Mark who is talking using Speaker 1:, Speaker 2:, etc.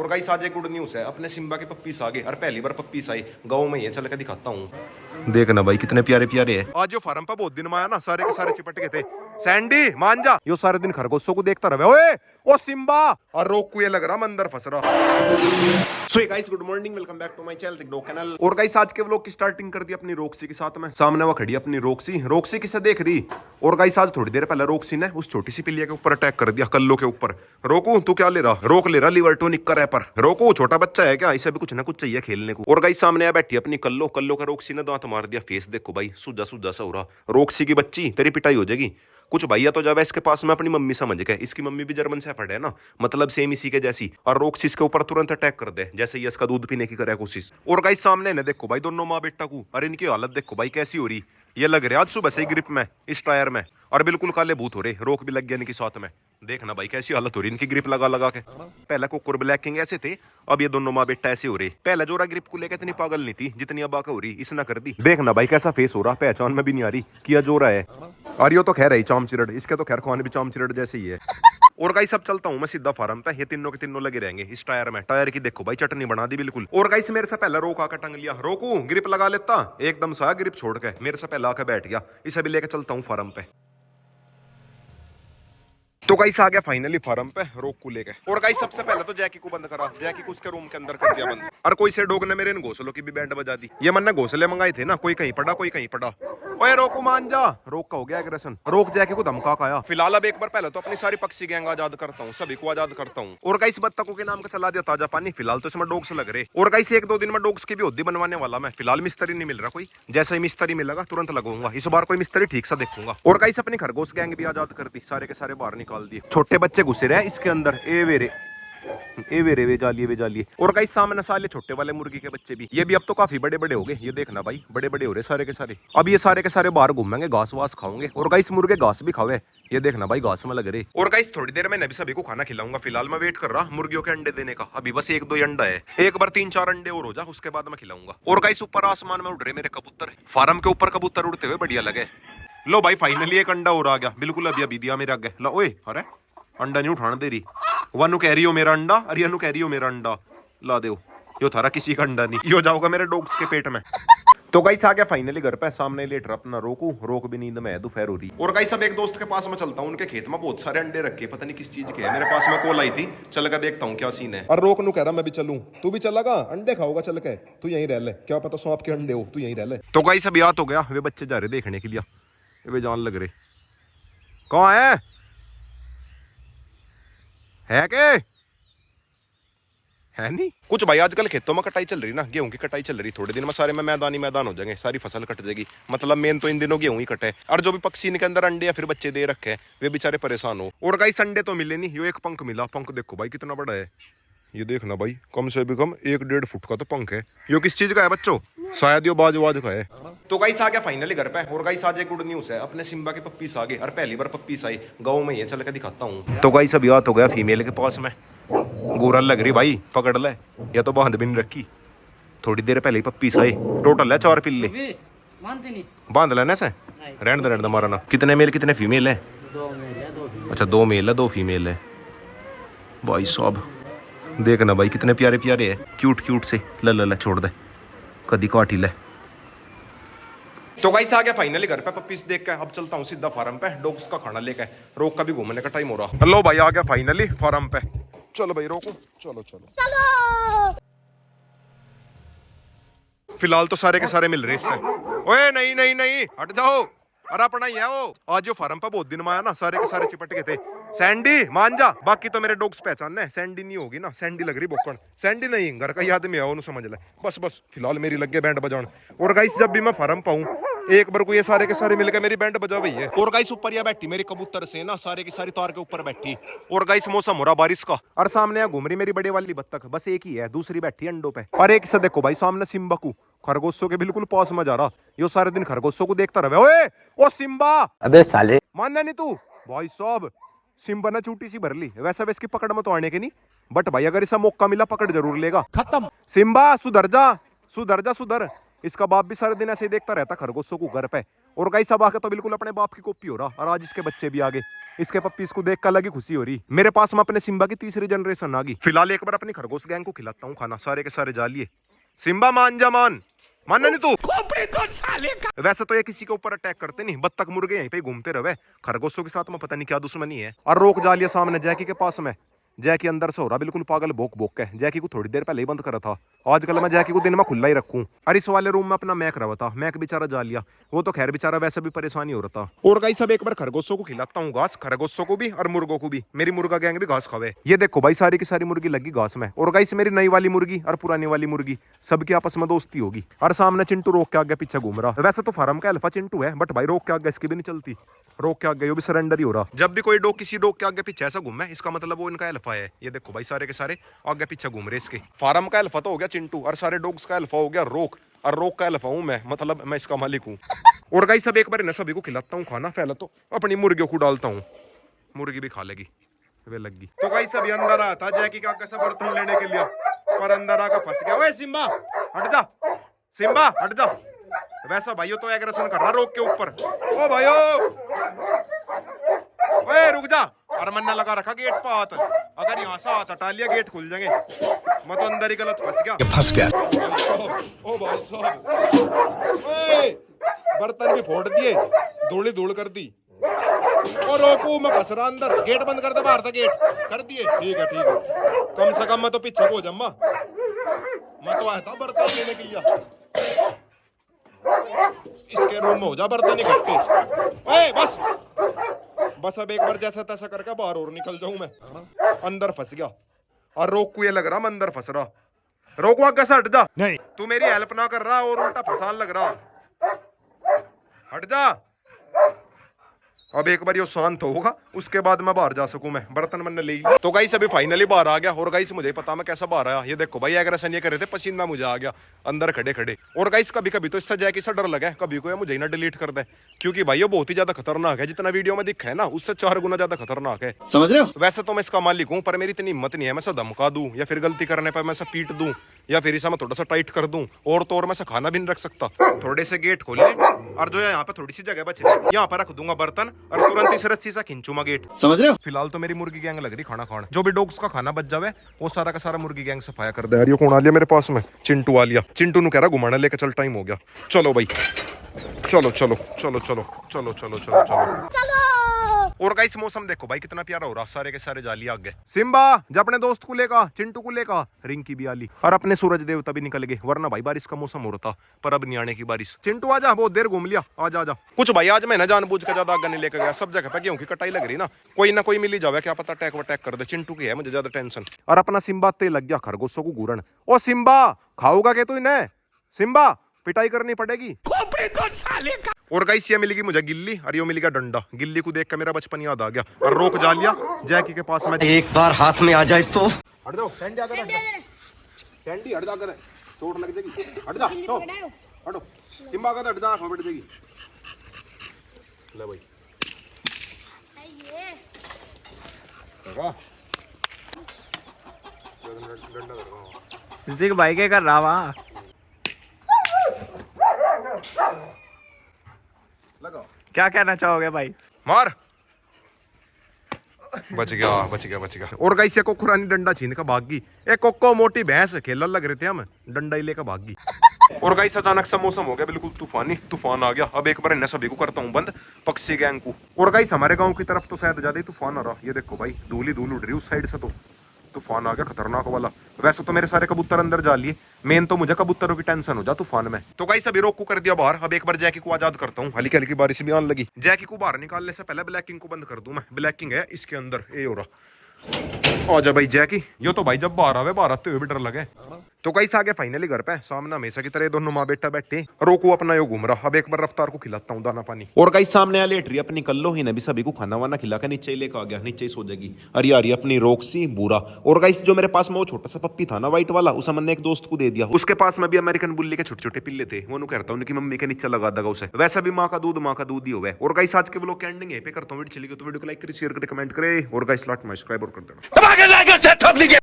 Speaker 1: और गाइस आज एक गुड न्यूज़ है, अपने सिम्बा के पप्पीस आ गए और पहली बार पप्पीस आई गाँव में ही है, चल के दिखाता हूँ। देखना भाई कितने प्यारे प्यारे है। आज जो फार्म पर बहुत दिन में आया ना, सारे के सारे चिपट गए थे। सैंडी मान जा, यो सारे दिन खरगोशों को देखता रहे। ओए ओ सिम्बा, और रोकू ये लग रहा मंदिर फंस रहा। So guys good morning, welcome back to my channel. और गाइस आज के व्लॉग की स्टार्टिंग कर दी अपनी रोक्सी के साथ में। सामने वो खड़ी अपनी रोक्सी किसे देख रही। और गाइस आज थोड़ी देर पहले रोक्सी ने उस छोटी सी पिल्लिया के ऊपर अटैक कर दिया, कल्लो के ऊपर। रोकू तू क्या ले रहा, रोक ले रहा लिवर टॉनिक का रैपर। रोकू छोटा बच्चा है क्या, इसे भी कुछ ना कुछ चाहिए खेलने को। और गाइस सामने आ बैठी अपनी कल्लो का रोक्सी ने दांत मार दिया। फेस देखो भाई, सूजा सा हो रहा। रोक्सी की बच्ची तेरी पिटाई हो जाएगी। कुछ भैया तो जब इसके पास में अपनी मम्मी समझ गए, इसकी मम्मी भी जर्मन शेफर्ड है ना, मतलब सेम इसी के जैसी। और रोक्सिस के ऊपर तुरंत अटैक कर दे जैसे ये इसका दूध पीने की करे कोशिश। और गाइस सामने ने देखो भाई दोनों माँ बेटा को, अरे इनकी हालत देखो भाई कैसी हो रही। ये लग रहा है आज सुबह से ग्रिप में, इस टायर में, और बिल्कुल काले भूत हो रहे। रोक भी लग गया इनकी साथ में। देखना भाई कैसी हालत हो रही इनकी ग्रिप लगा के। पहले कुकुर ब्लैक किंग ऐसे थे, अब ये दोनों माँ बेटा ऐसे हो रहे। पहले जोरा ग्रिप को लेकर इतनी पागल नहीं थी जितनी अब आके हो रही, इसने कर दी। देखना भाई कैसा फेस हो रहा, पहचान में भी नहीं आ रही किया जोरा है। और ये तो खैर है चाम चिरड़, इसके तो खैर खान भी चाम चिरड़ जैसे ही है। और गाइस अब चलता हूँ मैं सीधा फार्म पे। ये तीनों के तीनों लगे रहेंगे इस टायर में। टायर की देखो भाई चटनी बना दी बिल्कुल। और गाइस मेरे से पहले रोक आकर टंग लिया। रोकू ग्रिप लगा लेता, एकदम सा ग्रिप छोड़ के मेरे से पहले आकर बैठ गया। इसे भी लेकर चलता हूँ फार्म पे। तो गाइस आ गया फाइनली फार्म पे रोक को लेके। और गाइस सबसे पहले तो जैकी को बंद करा, जैकी को उसके रूम के अंदर कर दिया बंद। और कोई से डॉग ने मेरे इन घोंसलों की भी बैंड बजा दी। ये मैंने घोंसले मंगाए थे ना, कोई कहीं पड़ा कोई कहीं पड़ा। ओए रोको मान जा, रोक का हो गया एग्रेशन। रोक जैकी को धमका खाया। फिलहाल अब एक बार पहले तो अपनी सारी पक्षी गैंग आजाद करता हूँ, सभी को आजाद करता हूँ। और गाइस बत्तखों के नाम का चला दिया ताजा पानी। फिलहाल तो इसमें डॉग्स लग रहे। और गाइस एक दो दिन में डॉग्स की भी होद्दी बनवाने वाला मैं। फिलहाल मिस्त्री नहीं मिल रहा कोई, जैसे ही मिस्त्री मिलेगा तुरंत लगूंगा। इस बार कोई मिस्त्री ठीक सा देखूंगा। और गाइस अपनी खरगोश गैंग भी आजाद कर दी, सारे के सारे बाहर निकाल दिए। छोटे बच्चे घुसे रहे इसके अंदर, ए वेरे वे जालिए। और गाइस सामने साले छोटे वाले मुर्गी के बच्चे भी, ये भी अब तो काफी बड़े बड़े हो गए। ये देखना भाई बड़े बड़े हो रहे सारे के सारे। अब ये सारे के सारे बाहर घूमेंगे, घास वास खाओगे। और गाइस मुर्गे घास भी खावे, ये देखना भाई घास में लग रहे। और गाइस थोड़ी देर में भी सभी को खाना खिलाऊंगा। फिलहाल मैं वेट कर रहा मुर्गियों के अंडे देने का, अभी बस एक दो ही अंडा है। एक बार 3-4 अंडे और हो जा, उसके बाद मैं खिलाऊंगा। और गाइस ऊपर आसमान में उड़ रहे मेरे कबूतर, फार्म के ऊपर कबूतर उड़ते हुए बढ़िया लगे। लो भाई फाइनली एक अंडा और आ गया, बिल्कुल अभी दिया मेरे आगे। लो ओए अरे अंडा नहीं उठाने दे रही। वनु कह रही हो मेरा अंडा, अरे अनु कह रही हो मेरा अंडा। ला दो, यो थारा किसी का अंडा नहीं, यो जाओगा मेरे डॉग्स के पेट में। तो गाइस आ गया फाइनली घर पे, सामने लेट रहा अपना रोक भी नींद में है, दोपहर हो रही। और गाइस अब एक दोस्त के पास में चलता हूँ, उनके खेत में बहुत सारे अंडे रखे, पता नहीं किस चीज के है। मेरे पास में कॉल आई थी, चल कर देखता हूँ क्या सीन है। और रोक नु कह रहा मैं भी चलूं, तू भी चलेगा? अंडे खाओगा चल के, तू यहीं रह ले, क्या पता सांप के अंडे हो, तू यहीं रह ले। तो गाइस अब याद हो गया, वे बच्चे जा रहे देखने के लिए, वे जान लग रहे। कौन है के है नहीं कुछ भाई। आजकल खेतों में कटाई चल रही ना, गेहूं की कटाई चल रही। थोड़े दिन में सारे में मैदान ही मैदान हो जाएंगे, सारी फसल कट जाएगी। मतलब मेन तो इन दिनों गेहूं ही कटे। और जो भी पक्षी इनके अंदर अंडे या फिर बच्चे दे रखे हैं, वे बेचारे परेशान हो। और गाइस अंडे तो मिले नहीं, यो एक पंख मिला। पंख देखो भाई कितना बड़ा है, ये देखना भाई कम से भी कम 1-1.5 फुट का तो पंख है। यो किस चीज का है बच्चों? शायद यो बाजवाज का है। तो गाइस आ गया फाइनली घर पे। और गाइस आज एक गुड न्यूज़ है, अपने सिम्बा के पप्पीस आ गए और पहली बार पप्पीस आई गाँव में ही है, चल के दिखाता हूँ। तो गाइस अब याद हो गया फीमेल के पास में, गोरा लग रही भाई, पकड़ ले। या तो बांध भी नहीं रखी, थोड़ी देर पहले ही पप्पीस आए। टोटल है 4 पिल्ले, बांध लेने से रहने दे मारा ना। कितने मेल कितने फीमेल है?
Speaker 2: 2 मेल है 2 फीमेल।
Speaker 1: अच्छा 2 मेल है 2 फीमेल है। भाई साहब देखना भाई कितने प्यारे प्यारे है, क्यूट से। ले छोड़ दे, कदी काटी ले। तो गाइस आ गया फाइनली घर पे पप्पीस देख के। अब चलता हूँ सीधा फार्म पे, डॉग्स का खाना लेके। रोक का भी घूमने का टाइम हो रहा। हेलो भाई आ गया फाइनली फार्म पे। चलो भाई रोको, चलो। फिलहाल तो सारे के सारे मिल रहे इससे। ओए नहीं हट जाओ, अरे अपना ही है वो। आज जो फार्म पे बहुत दिन में आया ना, सारे के सारे चिपट गए थे। सैंडी मान जा, बाकी तो मेरे डॉग्स पहचानने। सैंडी नहीं होगी ना, सैंडी लग रही बोकण। सैंडी नहीं, घर का ही आदमी है, उन्हें समझ ले। बस फिलहाल मेरी लग गए बैंड बजान। और गाइस जब भी मैं फार्म पाऊं, एक बार को ये सारे के सारे मिलकर मेरी बैंड बजा भई है। और गाइस ऊपर या बैठी मेरी कबूतर से ना, सारे की सारी तार के ऊपर बैठी। और गाइस मौसम हो रहा बारिश का, और सामने यहाँ घूम रही मेरी बड़े वाली बत्तख। बस एक ही है, दूसरी बैठी अंडों पे। और एक से देखो भाई सामने सिम्बा को, खरगोशों के बिल्कुल पास में जा रहा। यो सारे दिन खरगोशों को देखता रहे। ओए ओ सिम्बा,
Speaker 3: अबे साले
Speaker 1: मानना नहीं तू। भाई साहब सिम्बा ने चूटी सी भर ली। वैसे इसकी पकड़ में तो आने के नहीं, बट भाई अगर इसे मौका मिला पकड़ जरूर लेगा। खत्म। सिम्बा सुधर जा। इसका बाप भी सारे दिन ऐसे ही देखता रहता खरगोशों को घर पे। और गाइस सब आके तो बिल्कुल अपने बाप की कॉपी हो रहा, और आज इसके बच्चे भी आ गए। इसके पप्पी इसको देख कर अलग ही खुशी हो रही। मेरे पास में अपने सिम्बा की तीसरी जनरेशन आ गई। फिलहाल एक बार अपनी खरगोश गैंग को खिलाता हूँ खाना, सारे के सारे जा लिए। सिम्बा मान जा, मानना नहीं तू तो साले का। वैसे तो ये किसी के ऊपर अटैक करते नहीं, बत्तख मुर्गे यहीं पे घूमते रहे। खरगोशों के साथ में पता नहीं क्या दुश्मनी है। और रोक जा लिया सामने जैकी के पास में। जैकी अंदर से हो रहा बिल्कुल पागल, भोक भोक के। जैकी को थोड़ी देर पहले ही बंद करा था। आजकल मैं जैकी को दिन में खुला ही रखूं। और इस वाले रूम में अपना मैक रहा था। मैक बेचारा जा लिया, वो तो खैर बेचारा वैसे भी परेशानी हो रहा था। और गाइस सब एक बार खरगोशों को खिलाता हूँ घास, खरगोशों को भी और मुर्गों को भी। मेरी मुर्गा गैंग भी घास खावे। ये देखो भाई सारी की सारी मुर्गी लगी घास में। और गाइस मेरी नई वाली मुर्गी और पुरानी वाली मुर्गी सबकी आपस में दोस्ती होगी। और सामने चिंटू रोक के आगे पीछे घूम रहा। वैसे तो फार्म का अल्फा चिंटू है, बट भाई रोक के आगे इसकी भी नहीं चलती। रोक के आगे वो भी सरेंडर ही हो रहा। जब भी कोई डॉग किसी डॉग के आगे पीछे ऐसा घूमे, इसका मतलब वो इनका अल्फा है। ये देखो भाई सारे के सारे आगे पीछे घूम रहे इसके। फार्म का अल्फा तो हो गया चिंटू, और सारे डॉग्स का अल्फा हो गया रोक। और रोक का अल्फा हूं मैं, मतलब मैं इसका मालिक हूँ। और गाइस सब एक बार इन्हें सभी को खिलाता हूँ खाना। पहले तो अपनी मुर्गियों को डालता हूँ, मुर्गी भी खा लेगी, वे लगी। तो गाइस सभी अंदर आया था जैकी का कैसा बर्तन लेने के लिए, पर अंदर आकर फंस गया। ओए सिम्बा हट जा, सिम्बा हट जा। वैसा भाइयों तो एग्रेशन कर रहा रोक के ऊपर। ओ भाइयों ओए रुक जा। और मैंने लगा रखा गेट पर हाथ, अगर यहाँ से हाथ हटा लिया गेट खुल जाएंगे। मैं तो अंदर ही गलत फंस गया। ओ भाई साहब, बर्तन भी फोड़ दिए, धूली धूल कर दी। और रोकू मैं फंस रहा अंदर। गेट बंद कर दे, बाहर था गेट कर दिए। ठीक है ठीक है, कम से कम मैं तो पीछे को जम्मा। मैं तो आया था बर्तन लेने के लिए। इसके रूम में हो जा बर्तन इकट्ठे। बस बस अब एक बार जैसा तैसा करके बाहर और निकल जाऊं मैं। अंदर फंस गया। और रोक को ये लग रहा मैं अंदर फंस रहा। रोको आगे से हट जा। नहीं तू मेरी हेल्प ना कर रहा और उल्टा फंसान लग रहा। हट जा। अब एक बार ये शांत होगा, उसके बाद मैं बाहर जा सकूं। मैं बर्तन मैंने ले लिया। तो गाइस अभी फाइनली बाहर आ गया। और गाइस मुझे पता मैं कैसा बाहर आया। ये देखो भाई एग्रेशन ये कर रहे थे, पसीना मुझे आ गया अंदर खड़े खड़े। और गाइस कभी कभी तो इससे जैकी से डर लगा, कभी को मुझे ना डिलीट कर दे, क्योंकि भाई ये बहुत ही ज्यादा खतरनाक है। जितना वीडियो में दिखा है ना, उससे 4 गुना ज्यादा खतरनाक है, समझ रहे हो। वैसे तो मैं इसका मालिक हूँ, पर मेरी इतनी हिम्मत नहीं है मैं इसे धमका दूं, या फिर गलती करने पर मैं इसे पीट दूं, या फिर इसे मैं थोड़ा सा टाइट कर दूं। और तो और मैं इसे खाना भी नहीं रख सकता। थोड़े से गेट खोले और जो है यहाँ पे थोड़ी सी जगह बच रही है, यहाँ पर रख दूंगा बर्तन और तुरंत इस रस्सी से खींचूंगा गेट, समझ रहे हो। फिलहाल तो मेरी मुर्गी गैंग लग रही खाना खाने। जो भी डॉग्स का खाना बच जावे वो सारा का सारा मुर्गी गैंग सफाया कर दे। यार ये कौन आ लिया मेरे पास में? चिंटू आ लिया। चिंटू नु कह रहा घुमाने लेके चल, टाइम हो गया। चलो भाई चलो चलो चलो चलो चलो चलो चलो चलो। और गाइस मौसम देखो भाई कितना प्यारा हो रहा, सारे के सारे जाली आगे। सिम्बा जब अपने दोस्त को लेका, चिंटू को लेका, रिंकी भी आली और अपने सूरज देवता भी निकल गए, वरना भाई बारिश का मौसम हो रहा था, पर अब नहीं आने की बारिश। चिंटू आजा, बहुत देर घूम लिया, आजा आजा। कुछ भाई आज मैं ना जानबूझ के ज्यादा आगे नहीं लेकर गया, सब जगह पे गेहूं की कटाई लग रही ना, कोई ना कोई मिल ही जावे, क्या पता अटैक वटैक कर दे। चिंटू की है मुझे ज्यादा टेंशन। और अपना सिम्बा ते लग गया खरगोशों को घूरन। ओ सिम्बा खाओगा क्या तू इन्हें? सिम्बा पिटाई करनी पड़ेगी तो साले का। और गाइस ये मिलेगी मुझे गिल्ली और ये मिलेगा डंडा। गिल्ली को देख कर मेरा बचपन याद आ गया और रोक जा लिया जैकी के पास में। एक बार हाथ में आ जाए तो हट जाओ। सैंडी आकर सैंडी हट जा कर, चोट लग जाएगी। हट जा तो हटो। सिम्बा का हट जा, बैठ जाएगी। ले भाई
Speaker 2: ऋतिक भाई क्या कर रहा वहाँ? क्या कहना चाहोगे भाई?
Speaker 1: मार। बच गया बच गया बच गया। और गाइस ये कोको रानी डंडा छीन का भाग गई। एक कोको मोटी भैंस खेलने लग रहे थे हम, डंडा ही लेकर भाग गई। और गाइस अचानक सा मौसम हो गया बिल्कुल तूफानी, तूफान आ गया। अब एक बार इन सभी को करता हूँ बंद, पक्षी गैंग को। और गाइस हमारे गांव की तरफ तो शायद ज्यादा ही तूफान आ रहा। ये देखो भाई धूल ही धूल उड़ रही उस साइड से, तो तूफान आ गया खतरनाक वाला। वैसे तो मेरे सारे कबूतर अंदर जा लिए, मेन तो मुझे कबूतरों की टेंशन हो जा तूफान में। तो गाइस अभी रोक को कर दिया बाहर। अब एक बार जैकी को आजाद करता हूँ, हल्की हल्की बारिश भी आने लगी। जैकी को बाहर निकालने से पहले ब्लैकिंग को बंद कर दूं मैं। ब्लैकिंग है इसके अंदर, ये हो रहा। आजा भाई जैकी। यो तो भाई जब बाहर आवे, बाहर आते हुए भी डर लगे। तो गाइस आगे फाइनली घर पे सामने हमेशा की तरह दोनों माँ बेटा बैठे, रोको अपना यो घूम रहा। अब एक बार रफ्तार को खिलाता हूँ दाना पानी। और गाइस सामने लेट रही अपनी कल्लो ही ने भी सभी को खाना वाना खिला के नीचे लेकर आ गया, नीचे ही सो जाएगी। अरे यार अपनी रोक्सी बूरा। और गाइस जो मेरे पास में वो छोटा सा पप्पी था ना व्हाइट वाला, उसे मैंने एक दोस्त को दे दिया। उसके पास में भी अमेरिकन बुल्ली के छोटे छोटे पिल्ले थे, वो कहता हूँ उनकी मम्मी के नीचे लगा देगा उसे। वैसे भी माँ का दूध ही हुआ। और गाइस आज के ब्लॉग की एंडिंग यहीं पे करता हूँ। वीडियो चली गई तो वीडियो को लाइक करें, शेयर करें, कमेंट करें। और गाइस लाइक सब्सक्राइब और कर देना।